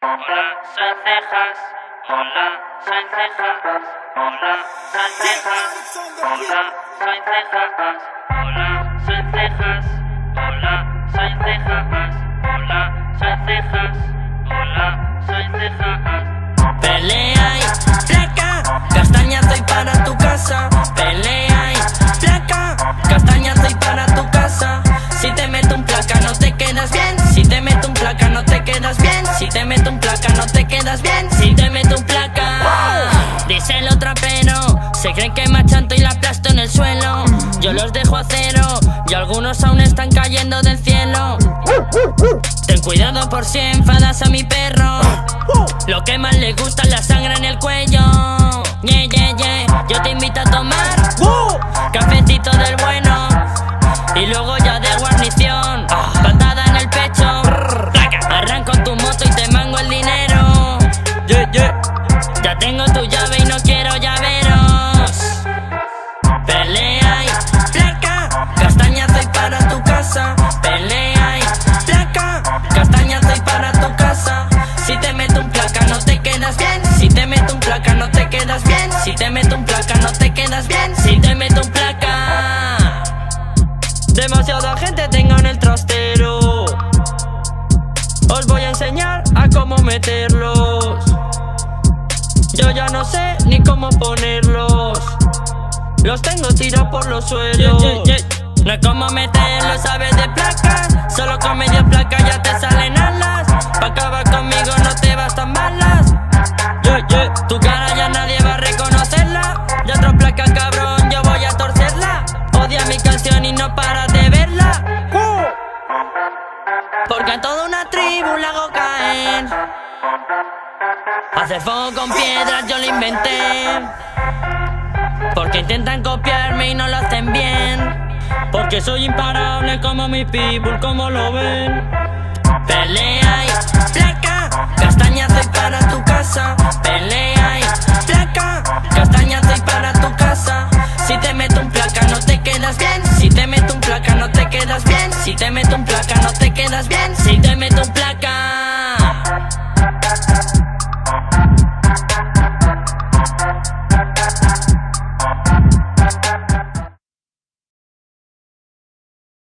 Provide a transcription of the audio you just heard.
Hola, soy Cejas. Hola, soy Cejas. Hola, soy Cejas. Hola, soy Cejas. Hola, soy Cejas. Hola, soy Cejas. Hola, soy Cejas. Hola, soy Cejas. Pelea y placa, castaña soy para tu casa. Pelea y placa, castaña soy para tu casa. Si te meto un placa no te quedas bien. Si te meto un placa no te quedas bien. Si te meto un placa no te quedas bien. Si te meto un placa, dice el trapero. Se creen que machanto y la aplasto en el suelo. Yo los dejo a cero y algunos aún están cayendo del cielo. Ten cuidado por si enfadas a mi perro. Lo que más le gusta es la sangre en el cuello. Yeah, yeah, yeah. Yo te invito a tomar cafecito del bueno y luego ya de guarnición, patada en el pecho. Arranco tu moto y te mango el dinero. Yeah, yeah. Ya tengo tu llave y no quiero llaveros. Pelea y placa, castaña soy para tu casa. Pelea y placa, castaña soy para tu casa. Si te meto un placa no te quedas bien. Si te meto un placa no te quedas bien. Si te meto un placa no te quedas bien. Si te meto un placa. Demasiada gente tengo en el trastero. Os voy a enseñar a cómo meterlos. Yo ya no sé ni cómo ponerlos. Los tengo tirados por los suelos. No es como meterlos, sabes de placas. Solo con media placa ya te salen alas. Pa' acabar conmigo no te bastan balas. Tu cara ya nadie va a reconocerla. Y otra placa cabrón, yo voy a torcerla. Odia mi canción y no paras de verla. Porque a toda una tribu la hago caer. Hacer fuego con piedras yo lo inventé. Porque intentan copiarme y no lo hacen bien. Porque soy imparable como mi people, como lo ven. Pelea y placa, castaña soy para tu casa. Pelea y placa,